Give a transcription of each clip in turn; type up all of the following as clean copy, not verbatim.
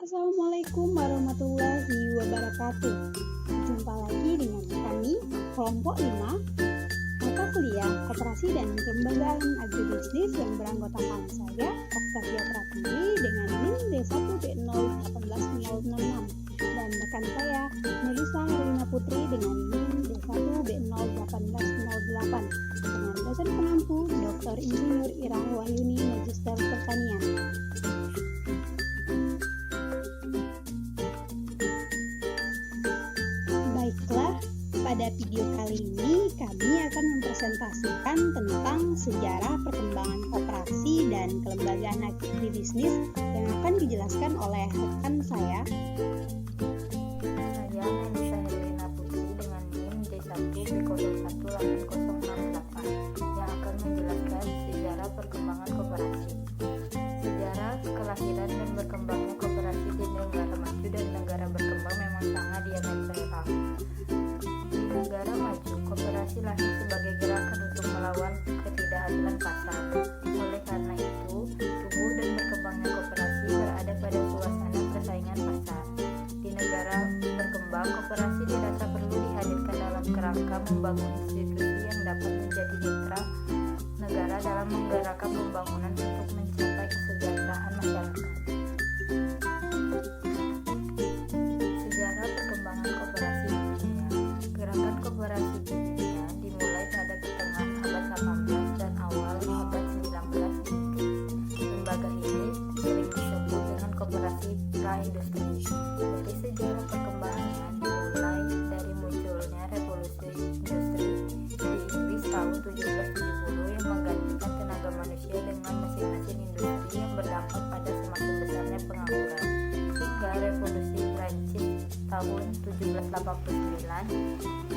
Assalamualaikum warahmatullahi wabarakatuh. Jumpa lagi dengan kami, kelompok 5, mata kuliah Koperasi dan Kelembagaan Agribisnis yang beranggotakan saya, Octavia Pratwi dengan NIM D1B0181066 dan rekan saya, Melisa Herlina Putri dengan NIM D1B01808 dengan dosen penampu Dr. Insinyur Irah Wahyuni Magister Pertanian. Baiklah, pada video kali ini kami akan mempresentasikan tentang sejarah perkembangan koperasi dan kelembagaan agribisnis yang akan dijelaskan oleh rekan saya. Saya Melisa Herlina Putri dengan NIM D1B0181068 yang akan menjelaskan sejarah perkembangan koperasi. Sejarah kelahiran dan berkembangnya koperasi di negara maju dan negara berkembang memang sangat diametral. Di negara maju, koperasi lahir sebagai gerakan untuk melawan ketidakadilan pasar. Oleh karena itu, tumbuh dan berkembangnya koperasi berada pada suasana persaingan pasar. Di negara berkembang, koperasi dirasa perlu dihadirkan dalam kerangka membangun institusi yang dapat menjadi mitra negara dalam menggerakkan pembangunan untuk mencapai kesejahteraan masyarakat. Sejarah perkembangan koperasi di dunia. Gerakan koperasi di dunia dimulai pada pertengahan abad 18 dan awal abad 19 di Inggris. Lembaga ini sering disebut dengan koperasi pra-industri. Dari sejarah perkembangannya dimulai dari munculnya revolusi industri di Inggris tahun 1770 yang menggantikan tenaga manusia dengan mesin-mesin industri yang berdampak pada semakin besarnya pengangguran, hingga revolusi Prancis tahun 1789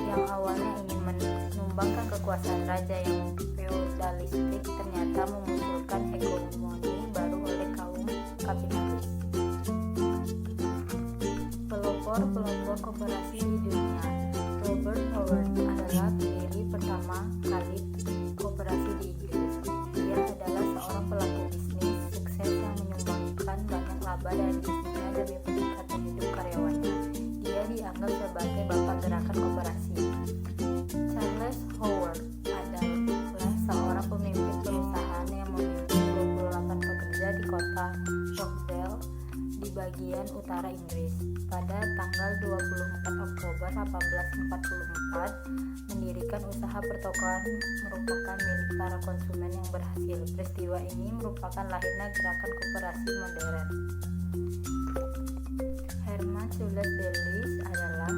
yang awalnya ingin menumbangkan kekuasaan raja yang feodalistik ternyata memunculkan hegemoni baru oleh kaum kapitalis. Pelopor koperasi di dunia. Robert Howard adalah pendiri pertama kali koperasi di Inggris. Dia adalah seorang pelaku bisnis sukses yang menyumbangkan banyak laba dari bisnisnya demi peningkatan hidup karyawannya. Dia dianggap sebagai bapak gerakan koperasi. Charles Howard adalah seorang pemimpin perusahaan yang memimpin 28 pekerja di kota Rochdale di bagian utara Inggris. Pada tanggal 24 Oktober 1844 mendirikan usaha pertokoan merupakan milik para konsumen yang berhasil. Peristiwa ini merupakan lahirnya gerakan koperasi modern. Hermann Julius Dellis adalah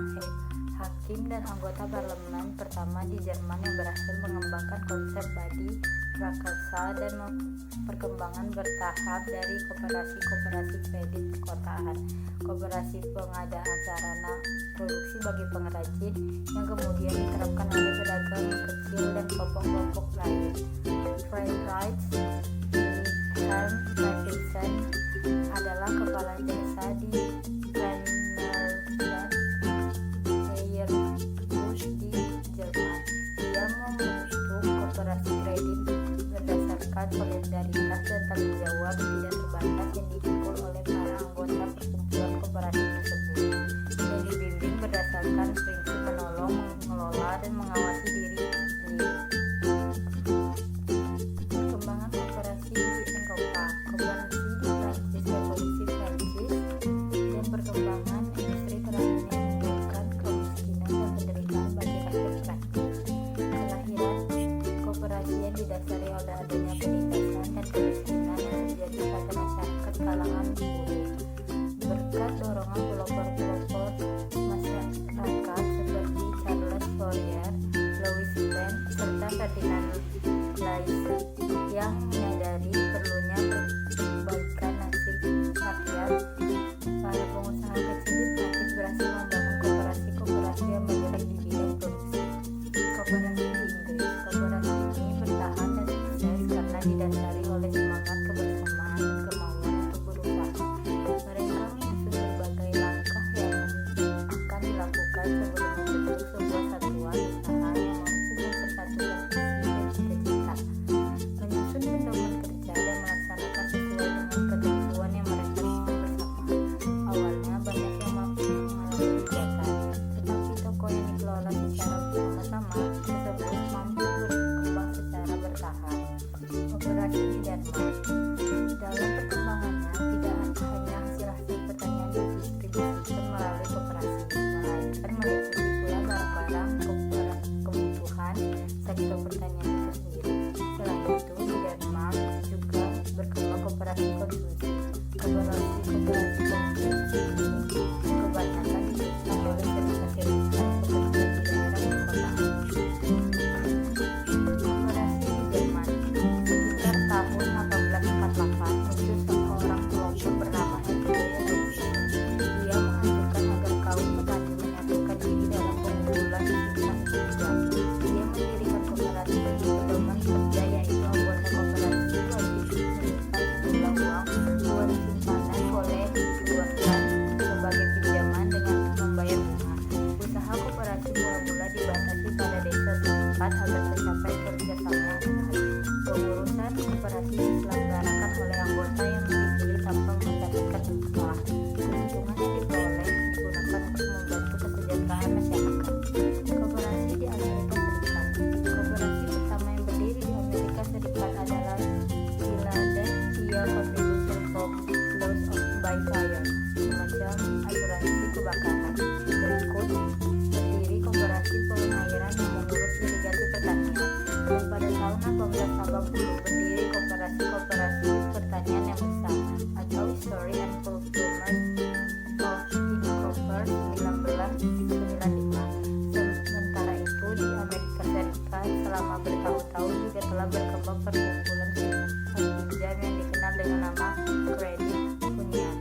hakim dan anggota parlemen pertama di Jerman yang berhasil mengembangkan konsep badi prakarsa dan perkembangan bertahap dari koperasi kredit perkotaan, koperasi pengadaan sarana produksi bagi pengrajin yang kemudian diterapkan oleh pedagang kecil dan kelompok-kelompok lain. Friedrich Wilhelm Stuyvesant adalah kepala desa di Kleinmachnow, Bayern-Busch di Jerman. Dia membentuk koperasi kredit berdasarkan solidaritas dan tanggung jawab tidak terbatas yang dipikul oleh para anggota perkumpulan koperasi tersebut dan dibimbing berdasarkan prinsip menolong, mengelola, dan mengawasi diri sendiri. Perkembangan koperasi di Eropa. Koperasi di Prancis. Revolusi Prancis and Fulfillment of Incorporated 1995. Sementara itu di Amerika Serikat selama bertahun-tahun juga telah berkembang perkumpulan pinjam yang dikenal dengan nama Credit Union.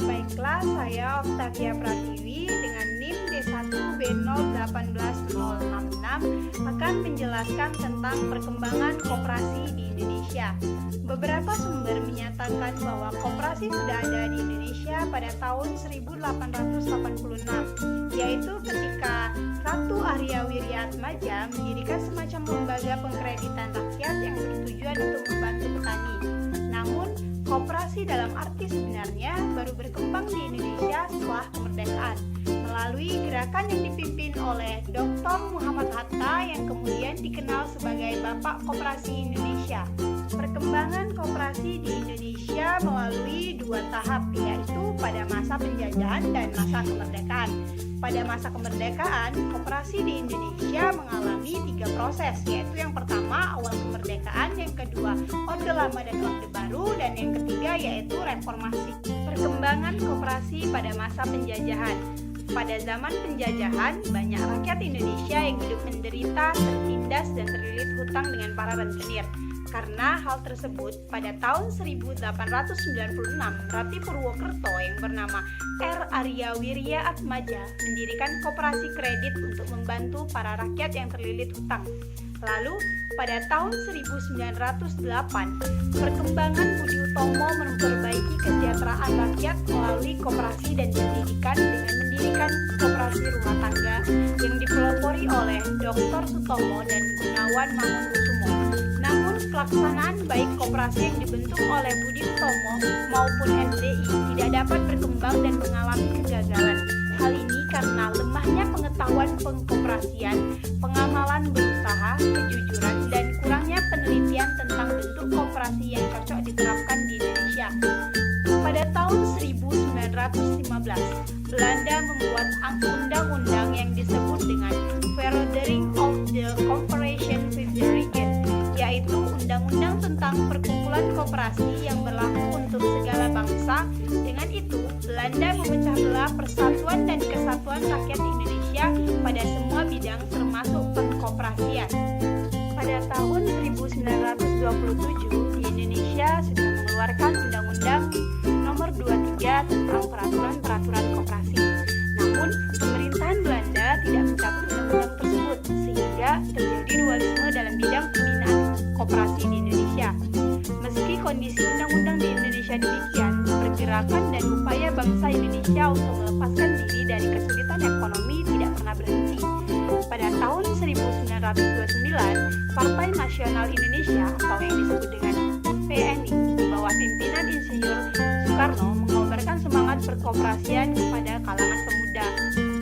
Baiklah, saya Octavia Pratiwi dengan NIM D1B0180666 akan menjelaskan tentang perkembangan koperasi di Indonesia. Beberapa sumber menyatakan bahwa koperasi sudah ada di Indonesia pada tahun 1886, yaitu ketika Ratu Arya Wiryaatmaja mendirikan semacam lembaga pengkreditan rakyat yang bertujuan untuk membantu petani. Namun, koperasi dalam arti sebenarnya baru berkembang di Indonesia setelah kemerdekaan melalui gerakan yang dipimpin oleh Dr. Muhammad Hatta yang kemudian dikenal sebagai Bapak Koperasi Indonesia. Perkembangan koperasi di Indonesia melalui dua tahap, yaitu pada masa penjajahan dan masa kemerdekaan. Pada masa kemerdekaan, koperasi di Indonesia mengalami 3 proses, yaitu yang pertama awal kemerdekaan, yang kedua Orde Lama dan Orde Baru, dan yang ketiga yaitu reformasi. Perkembangan koperasi pada masa penjajahan. Pada zaman penjajahan, banyak rakyat Indonesia yang hidup menderita, tertindas, dan terlilit hutang dengan para rentenir. Karena hal tersebut, pada tahun 1896, Rati Purwokerto yang bernama R. Arya Wiryaatmaja mendirikan koperasi kredit untuk membantu para rakyat yang terlilit hutang. Lalu, pada tahun 1908, perkembangan Budi Utomo memperbaiki kesejahteraan rakyat melalui koperasi dan pendidikan dengan mendirikan koperasi rumah tangga yang dipelopori oleh Dr. Sutomo dan Gunawan Mangunkusumo. Namun, pelaksanaan baik koperasi yang dibentuk oleh Budi Utomo maupun MDI tidak dapat berkembang dan mengalami kegagalan. Hal ini karena lemahnya pengetahuan pengkoperasian, pengamalan berusaha, kejujuran, dan kurangnya penelitian tentang bentuk koperasi yang cocok diterapkan di Indonesia. Pada tahun 1915, Belanda membuat undang-undang yang disebut dengan Verordening of the Corporation with the Region, yaitu undang-undang tentang perkumpulan koperasi yang berlaku untuk segala bangsa. Dengan itu, Belanda memecah belah persatuan dan kesatuan rakyat Indonesia pada semua bidang termasuk pengkoperasian. Pada tahun 1927, di Indonesia sudah mengeluarkan Undang-Undang Nomor 23 tentang peraturan-peraturan koperasi. Namun, pemerintahan Belanda tidak mencabut undang-undang tersebut sehingga terjadi dualisme dalam bidang pembinaan koperasi di Indonesia. Meski kondisi undang-undang di Indonesia demikian, pergerakan dan upaya bangsa Indonesia untuk melepaskan diri dari kesulitan ekonomi tidak pernah berhenti. Pada tahun 1929, Partai Nasional Indonesia atau yang disebut dengan PNI di bawah pimpinan Insinyur Soekarno mengobarkan semangat perkoperasian kepada kalangan pemuda.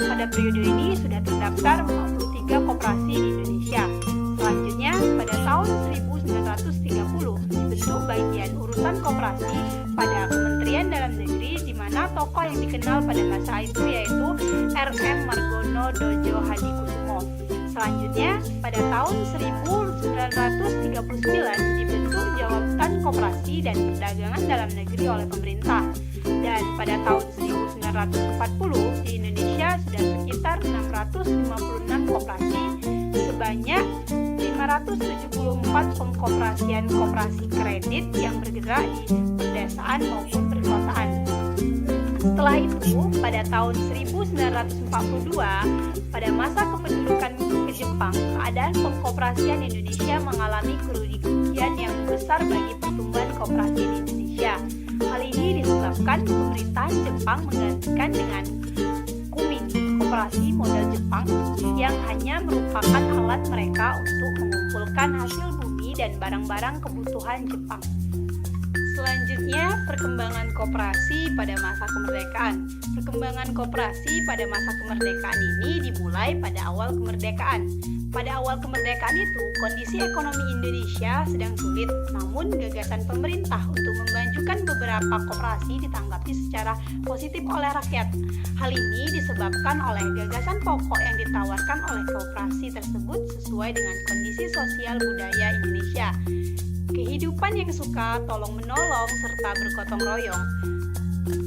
Pada periode ini sudah terdaftar 43 koperasi di Indonesia. Selanjutnya, pada tahun 1930 dibentuk bagian urusan koperasi pada Kementerian Dalam Negeri, di mana tokoh yang dikenal pada masa itu yaitu R.M. Margono Dojo Hadikusumo. Selanjutnya, pada tahun 1939 dibentuk Jabatan Koperasi dan Perdagangan Dalam Negeri oleh pemerintah. Dan pada tahun 1940 di Indonesia sudah sekitar 656 koperasi sebanyak 574 pengkoperasian koperasi kredit yang bergerak di pedesaan maupun perkotaan. Setelah itu, pada tahun 1942, pada masa kependudukan ke Jepang, keadaan pengkoperasian Indonesia mengalami kerugian yang besar bagi pertumbuhan koperasi di Indonesia. Hal ini disebabkan pemerintahan Jepang menggantikan dengan Kuming, koperasi model Jepang, yang hanya merupakan alat mereka untuk mengumpulkan hasil bumi dan barang-barang kebutuhan Jepang. Selanjutnya, perkembangan koperasi pada masa kemerdekaan. Perkembangan koperasi pada masa kemerdekaan ini dimulai pada awal kemerdekaan. Pada awal kemerdekaan itu, kondisi ekonomi Indonesia sedang sulit, namun gagasan pemerintah untuk memajukan beberapa koperasi ditanggapi secara positif oleh rakyat. Hal ini disebabkan oleh gagasan pokok yang ditawarkan oleh koperasi tersebut sesuai dengan kondisi sosial budaya Indonesia. kehidupan yang suka tolong-menolong serta bergotong royong.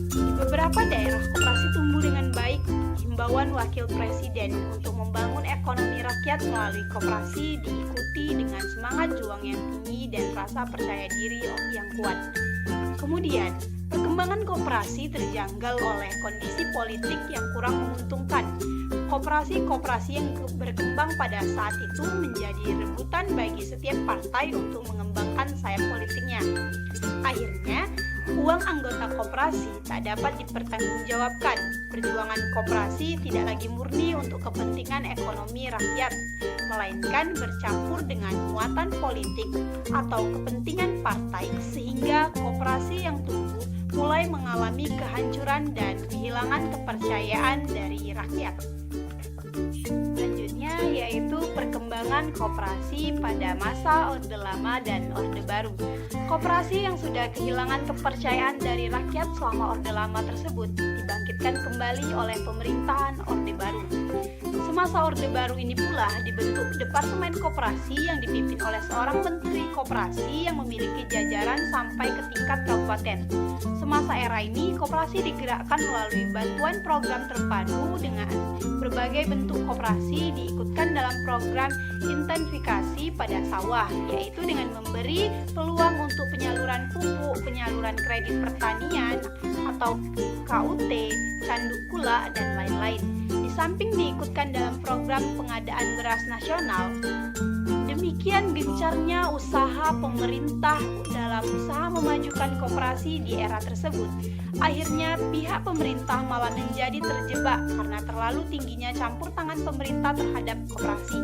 Di beberapa daerah koperasi tumbuh dengan baik. Himbauan Wakil Presiden untuk membangun ekonomi rakyat melalui koperasi diikuti dengan semangat juang yang tinggi dan rasa percaya diri yang kuat. Kemudian, perkembangan koperasi terjanggal oleh kondisi politik yang kurang menguntungkan. Koperasi-koperasi yang berkembang pada saat itu menjadi rebutan bagi setiap partai untuk mengembangkan sayap politiknya. Akhirnya, uang anggota koperasi tak dapat dipertanggungjawabkan. Perjuangan koperasi tidak lagi murni untuk kepentingan ekonomi rakyat, melainkan bercampur dengan muatan politik atau kepentingan partai, sehingga koperasi yang tumbuh mulai mengalami kehancuran dan kehilangan kepercayaan dari rakyat. Selanjutnya yaitu perkembangan koperasi pada masa Orde Lama dan Orde Baru. Koperasi yang sudah kehilangan kepercayaan dari rakyat selama Orde Lama tersebut dibangkitkan kembali oleh pemerintahan Orde Baru. Semasa Orde Baru ini pula dibentuk Departemen Koperasi yang dipimpin oleh seorang menteri koperasi yang memiliki jajaran sampai ke tingkat kabupaten. Semasa era ini, koperasi digerakkan melalui bantuan program terpadu dengan berbagai bentuk koperasi diikutkan dalam program intensifikasi pada sawah, yaitu dengan memberi peluang untuk penyaluran pupuk, penyaluran kredit pertanian atau KUT, canduk gula, dan lain-lain. Di samping diikutkan dalam program pengadaan beras nasional, demikian gencarnya usaha pemerintah dalam usaha memajukan koperasi di era tersebut. Akhirnya pihak pemerintah malah menjadi terjebak karena terlalu tingginya campur tangan pemerintah terhadap koperasi.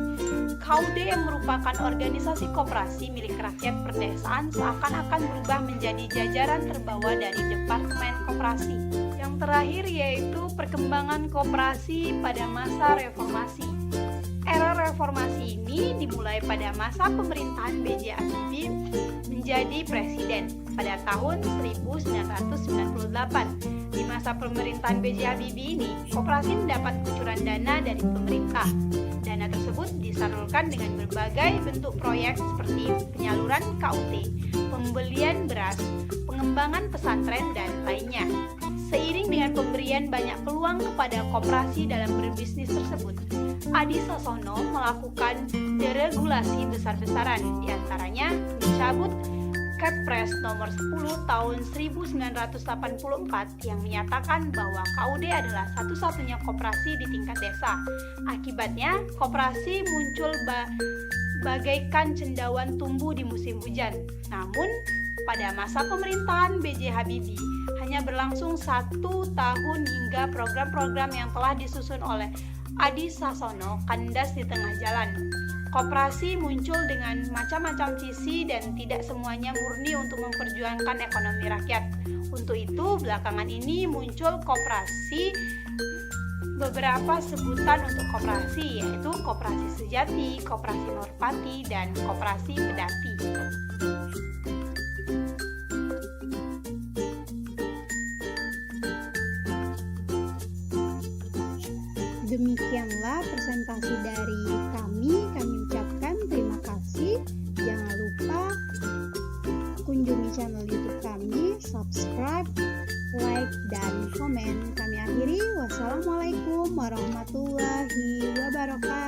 KUD yang merupakan organisasi koperasi milik rakyat perdesaan seakan-akan berubah menjadi jajaran terbawah dari Departemen Koperasi. Yang terakhir yaitu perkembangan koperasi pada masa reformasi. Era reformasi ini dimulai pada masa pemerintahan B.J. Habibie menjadi presiden pada tahun 1998. Di masa pemerintahan B.J. Habibie ini, koperasi mendapat kucuran dana dari pemerintah. Dana tersebut disalurkan dengan berbagai bentuk proyek seperti penyaluran KUT, pembelian beras, pengembangan pesantren, dan lainnya. Seiring dengan pemberian banyak peluang kepada koperasi dalam berbisnis tersebut, Adi Sasono melakukan deregulasi besar-besaran, diantaranya mencabut Kepres nomor 10 tahun 1984 yang menyatakan bahwa KUD adalah satu-satunya koperasi di tingkat desa. Akibatnya, koperasi muncul bagaikan cendawan tumbuh di musim hujan. Namun, pada masa pemerintahan B.J. Habibie hanya berlangsung 1 tahun hingga program-program yang telah disusun oleh Adi Sasono kandas di tengah jalan. Koperasi muncul dengan macam-macam sisi dan tidak semuanya murni untuk memperjuangkan ekonomi rakyat. Untuk itu, belakangan ini muncul koperasi, beberapa sebutan untuk koperasi, yaitu koperasi sejati, koperasi norpati, dan koperasi pedati. Demikianlah presentasi dari kami ucapkan terima kasih. Jangan lupa kunjungi channel YouTube kami, subscribe, like, dan komen. Kami akhiri, wassalamualaikum warahmatullahi wabarakatuh.